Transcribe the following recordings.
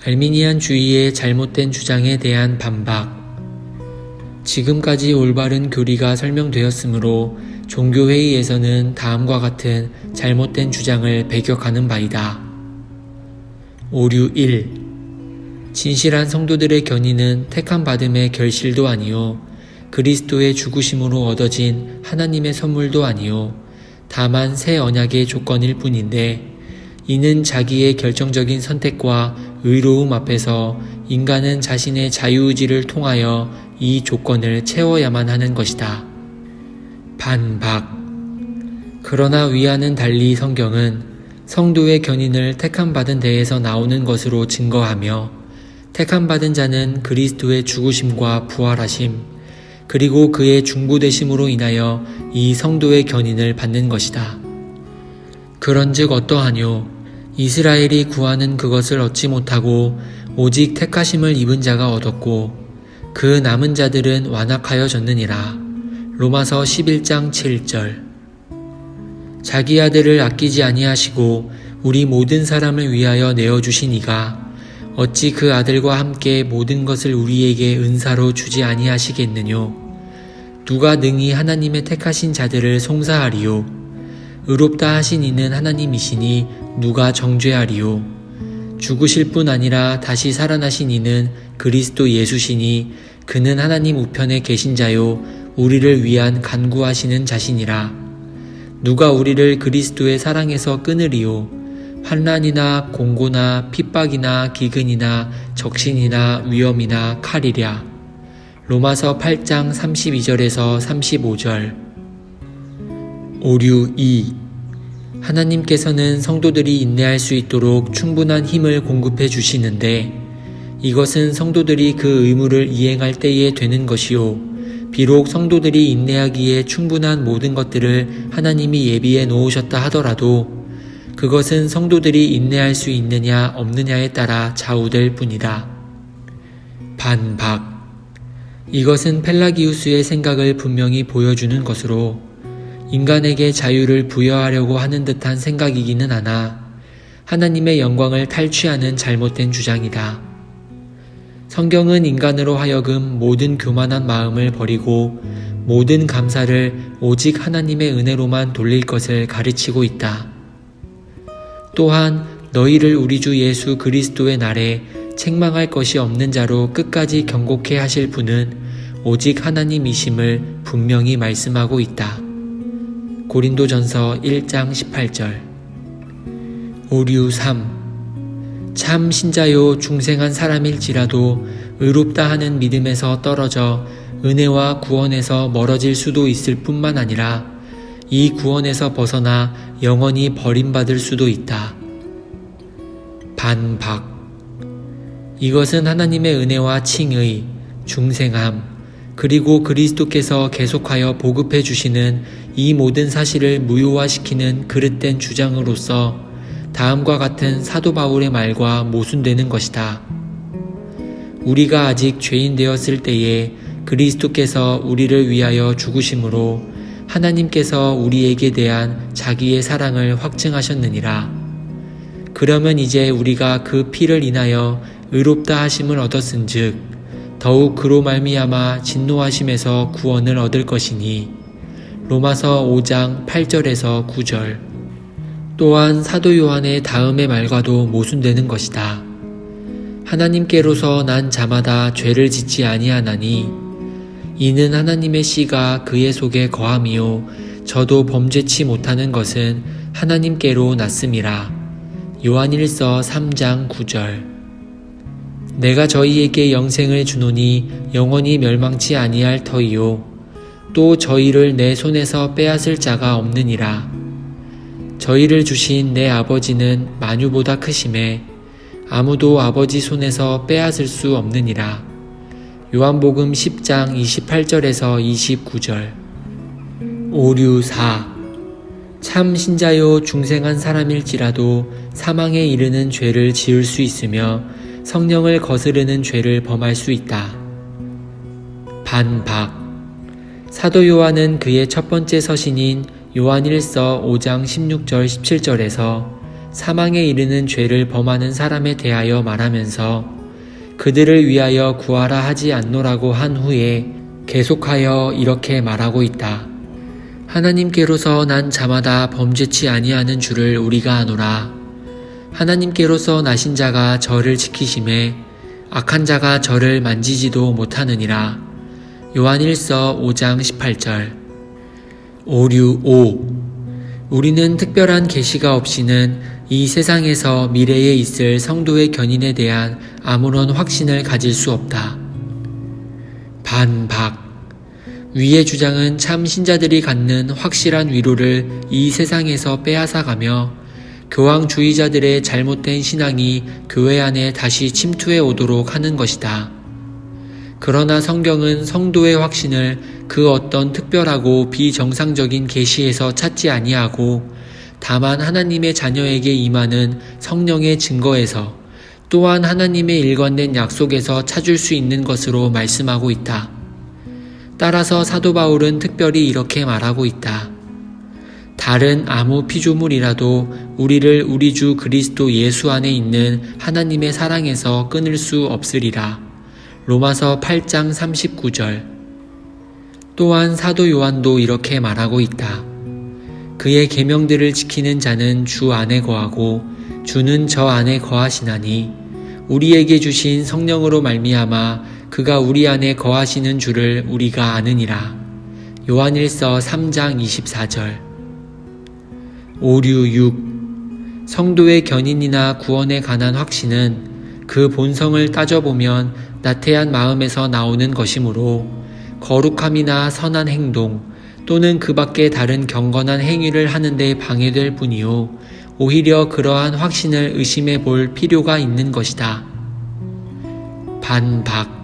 알미니안주의의 잘못된 주장에 대한 반박. 지금까지 올바른 교리가 설명되었으므로 종교회의에서는 다음과 같은 잘못된 주장을 배격하는 바이다. 오류 1. 진실한 성도들의 견인은 택함 받음의 결실도 아니요 그리스도의 죽으심으로 얻어진 하나님의 선물도 아니요 다만 새 언약의 조건일 뿐인데, 이는 자기의 결정적인 선택과 의로움 앞에서 인간은 자신의 자유의지를 통하여 이 조건을 채워야만 하는 것이다. 반박. 그러나 위와는 달리 성경은 성도의 견인을 택함받은 데에서 나오는 것으로 증거하며, 택함받은 자는 그리스도의 죽으심과 부활하심, 그리고 그의 중보되심으로 인하여 이 성도의 견인을 받는 것이다. 그런즉 어떠하뇨? 이스라엘이 구하는 그것을 얻지 못하고 오직 택하심을 입은 자가 얻었고 그 남은 자들은 완악하여졌느니라. 로마서 11장 7절. 자기 아들을 아끼지 아니하시고 우리 모든 사람을 위하여 내어주신 이가 어찌 그 아들과 함께 모든 것을 우리에게 은사로 주지 아니하시겠느뇨? 누가 능히 하나님의 택하신 자들을 송사하리요? 의롭다 하신 이는 하나님이시니 누가 정죄하리요? 죽으실 뿐 아니라 다시 살아나신 이는 그리스도 예수시니 그는 하나님 우편에 계신 자요 우리를 위한 간구하시는 자시니라. 누가 우리를 그리스도의 사랑에서 끊으리요? 환난이나 공고나 핍박이나 기근이나 적신이나 위험이나 칼이랴. 로마서 8장 32절에서 35절. 오류 2. 하나님께서는 성도들이 인내할 수 있도록 충분한 힘을 공급해 주시는데, 이것은 성도들이 그 의무를 이행할 때에 되는 것이요 비록 성도들이 인내하기에 충분한 모든 것들을 하나님이 예비해 놓으셨다 하더라도 그것은 성도들이 인내할 수 있느냐 없느냐에 따라 좌우될 뿐이다. 반박. 이것은 펠라기우스의 생각을 분명히 보여주는 것으로 인간에게 자유를 부여하려고 하는 듯한 생각이기는 하나 하나님의 영광을 탈취하는 잘못된 주장이다. 성경은 인간으로 하여금 모든 교만한 마음을 버리고 모든 감사를 오직 하나님의 은혜로만 돌릴 것을 가르치고 있다. 또한 너희를 우리 주 예수 그리스도의 날에 책망할 것이 없는 자로 끝까지 경고케 하실 분은 오직 하나님이심을 분명히 말씀하고 있다. 고린도전서 1장 18절. 오류 3. 참 신자요 중생한 사람일지라도 의롭다 하는 믿음에서 떨어져 은혜와 구원에서 멀어질 수도 있을 뿐만 아니라 이 구원에서 벗어나 영원히 버림받을 수도 있다. 반박. 이것은 하나님의 은혜와 칭의, 중생함, 그리고 그리스도께서 계속하여 보급해 주시는 이 모든 사실을 무효화시키는 그릇된 주장으로서 다음과 같은 사도 바울의 말과 모순되는 것이다. 우리가 아직 죄인 되었을 때에 그리스도께서 우리를 위하여 죽으심으로 하나님께서 우리에게 대한 자기의 사랑을 확증하셨느니라. 그러면 이제 우리가 그 피를 인하여 의롭다 하심을 얻었은즉 더욱 그로 말미암아 진노하심에서 구원을 얻을 것이니. 로마서 5장 8절에서 9절. 또한 사도 요한의 다음의 말과도 모순되는 것이다. 하나님께로서 난 자마다 죄를 짓지 아니하나니 이는 하나님의 씨가 그의 속에 거함이요 저도 범죄치 못하는 것은 하나님께로 났음이라. 요한일서 3장 9절. 내가 저희에게 영생을 주노니 영원히 멸망치 아니할 터이요 또 저희를 내 손에서 빼앗을 자가 없느니라. 저희를 주신 내 아버지는 만유보다 크심에 아무도 아버지 손에서 빼앗을 수 없느니라. 요한복음 10장 28절에서 29절. 오류사. 참 신자요 중생한 사람일지라도 사망에 이르는 죄를 지을 수 있으며 성령을 거스르는 죄를 범할 수 있다. 반박. 사도 요한은 그의 첫 번째 서신인 요한일서 5장 16절 17절에서 사망에 이르는 죄를 범하는 사람에 대하여 말하면서 그들을 위하여 구하라 하지 않노라고 한 후에 계속하여 이렇게 말하고 있다. 하나님께로서 난 자마다 범죄치 아니하는 줄을 우리가 아노라. 하나님께로서 나신 자가 저를 지키심에 악한 자가 저를 만지지도 못하느니라. 요한일서 5장 18절. 오류오. 우리는 특별한 계시가 없이는 이 세상에서 미래에 있을 성도의 견인에 대한 아무런 확신을 가질 수 없다. 반박. 위의 주장은 참 신자들이 갖는 확실한 위로를 이 세상에서 빼앗아가며 교황주의자들의 잘못된 신앙이 교회 안에 다시 침투해 오도록 하는 것이다. 그러나 성경은 성도의 확신을 그 어떤 특별하고 비정상적인 계시에서 찾지 아니하고 다만 하나님의 자녀에게 임하는 성령의 증거에서 또한 하나님의 일관된 약속에서 찾을 수 있는 것으로 말씀하고 있다. 따라서 사도 바울은 특별히 이렇게 말하고 있다. 다른 아무 피조물이라도 우리를 우리 주 그리스도 예수 안에 있는 하나님의 사랑에서 끊을 수 없으리라. 로마서 8장 39절. 또한 사도 요한도 이렇게 말하고 있다. 그의 계명들을 지키는 자는 주 안에 거하고 주는 저 안에 거하시나니 우리에게 주신 성령으로 말미암아 그가 우리 안에 거하시는 줄을 우리가 아느니라. 요한일서 3장 24절. 오류 6. 성도의 견인이나 구원에 관한 확신은 그 본성을 따져보면 나태한 마음에서 나오는 것이므로 거룩함이나 선한 행동 또는 그 밖에 다른 경건한 행위를 하는 데 방해될 뿐이요 오히려 그러한 확신을 의심해 볼 필요가 있는 것이다. 반박.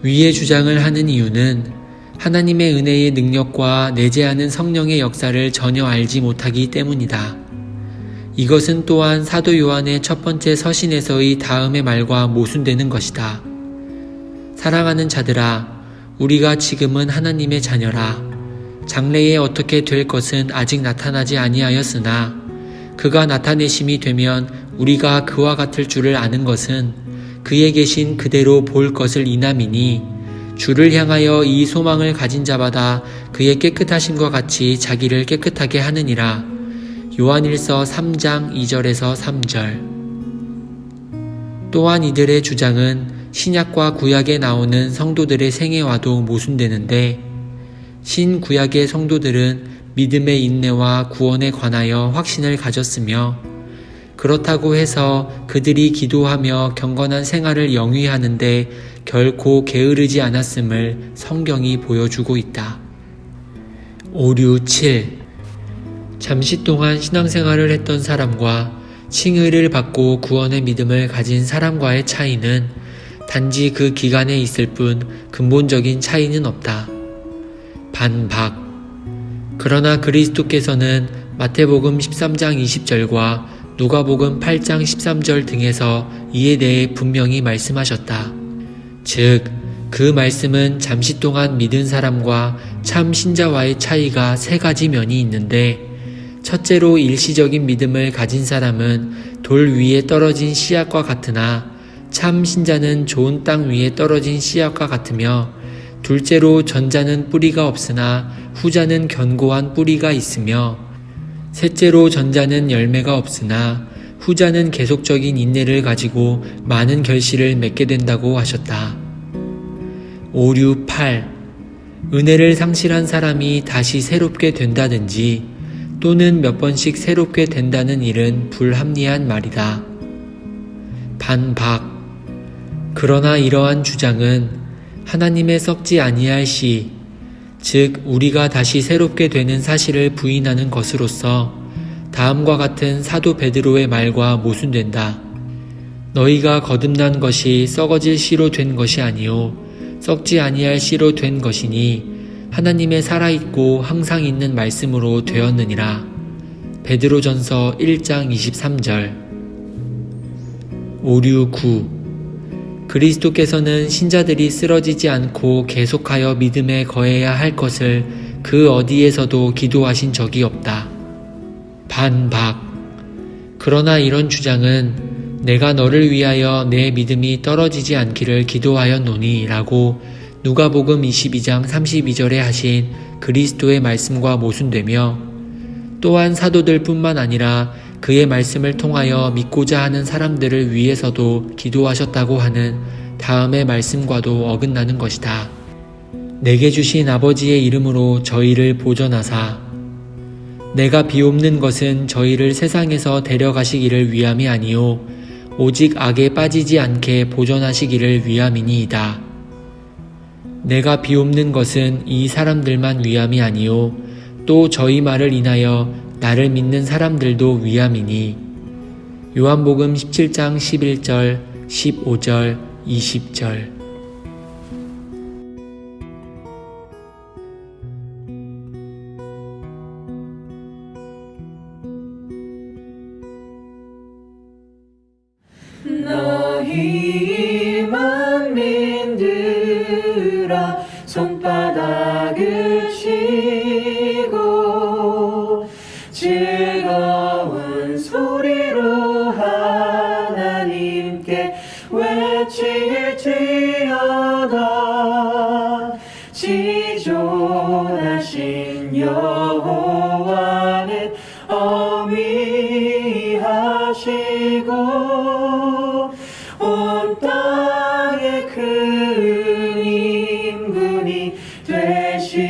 위의 주장을 하는 이유는 하나님의 은혜의 능력과 내재하는 성령의 역사를 전혀 알지 못하기 때문이다. 이것은 또한 사도 요한의 첫 번째 서신에서의 다음의 말과 모순되는 것이다. 사랑하는 자들아, 우리가 지금은 하나님의 자녀라. 장래에 어떻게 될 것은 아직 나타나지 아니하였으나 그가 나타내심이 되면 우리가 그와 같을 줄을 아는 것은 그에 계신 그대로 볼 것을 인함이니 주를 향하여 이 소망을 가진 자마다 그의 깨끗하심과 같이 자기를 깨끗하게 하느니라. 요한일서 3장 2절에서 3절. 또한 이들의 주장은 신약과 구약에 나오는 성도들의 생애와도 모순되는데 신구약의 성도들은 믿음의 인내와 구원에 관하여 확신을 가졌으며 그렇다고 해서 그들이 기도하며 경건한 생활을 영위하는데 결코 게으르지 않았음을 성경이 보여주고 있다. 오류 7. 잠시 동안 신앙생활을 했던 사람과 칭의를 받고 구원의 믿음을 가진 사람과의 차이는 단지 그 기간에 있을 뿐 근본적인 차이는 없다. 반박. 그러나 그리스도께서는 마태복음 13장 20절과 누가복음 8장 13절 등에서 이에 대해 분명히 말씀하셨다. 즉, 그 말씀은 잠시 동안 믿은 사람과 참 신자와의 차이가 세 가지 면이 있는데 첫째로 일시적인 믿음을 가진 사람은 돌 위에 떨어진 씨앗과 같으나 참 신자는 좋은 땅 위에 떨어진 씨앗과 같으며 둘째로 전자는 뿌리가 없으나 후자는 견고한 뿌리가 있으며 셋째로 전자는 열매가 없으나 후자는 계속적인 인내를 가지고 많은 결실을 맺게 된다고 하셨다. 오류 8. 은혜를 상실한 사람이 다시 새롭게 된다든지 또는 몇 번씩 새롭게 된다는 일은 불합리한 말이다. 반박. 그러나 이러한 주장은 하나님의 썩지 아니할 시, 즉 우리가 다시 새롭게 되는 사실을 부인하는 것으로서 다음과 같은 사도 베드로의 말과 모순된다. 너희가 거듭난 것이 썩어질 씨로 된 것이 아니요 썩지 아니할 씨로 된 것이니 하나님의 살아있고 항상 있는 말씀으로 되었느니라. 베드로전서 1장 23절. 오류 9. 그리스도께서는 신자들이 쓰러지지 않고 계속하여 믿음에 거해야 할 것을 그 어디에서도 기도하신 적이 없다. 반박. 그러나 이런 주장은 내가 너를 위하여 내 믿음이 떨어지지 않기를 기도하였노니 라고 누가복음 22장 32절에 하신 그리스도의 말씀과 모순되며, 또한 사도들 뿐만 아니라 그의 말씀을 통하여 믿고자 하는 사람들을 위해서도 기도하셨다고 하는 다음의 말씀과도 어긋나는 것이다. 내게 주신 아버지의 이름으로 저희를 보전하사. 내가 비옵는 것은 저희를 세상에서 데려가시기를 위함이 아니요 오직 악에 빠지지 않게 보전하시기를 위함이니이다. 내가 비옵는 것은 이 사람들만 위함이 아니요 또 저희 말을 인하여 나를 믿는 사람들도 위함이니. 요한복음 17장 11절, 15절, 20절. 너희 만민들아 손바닥을 치고 즐거운 소리로 하나님께 외칠지어다. 지존하신 여호와는 어미하시고 온 땅에 큰 임금이 되시리로다.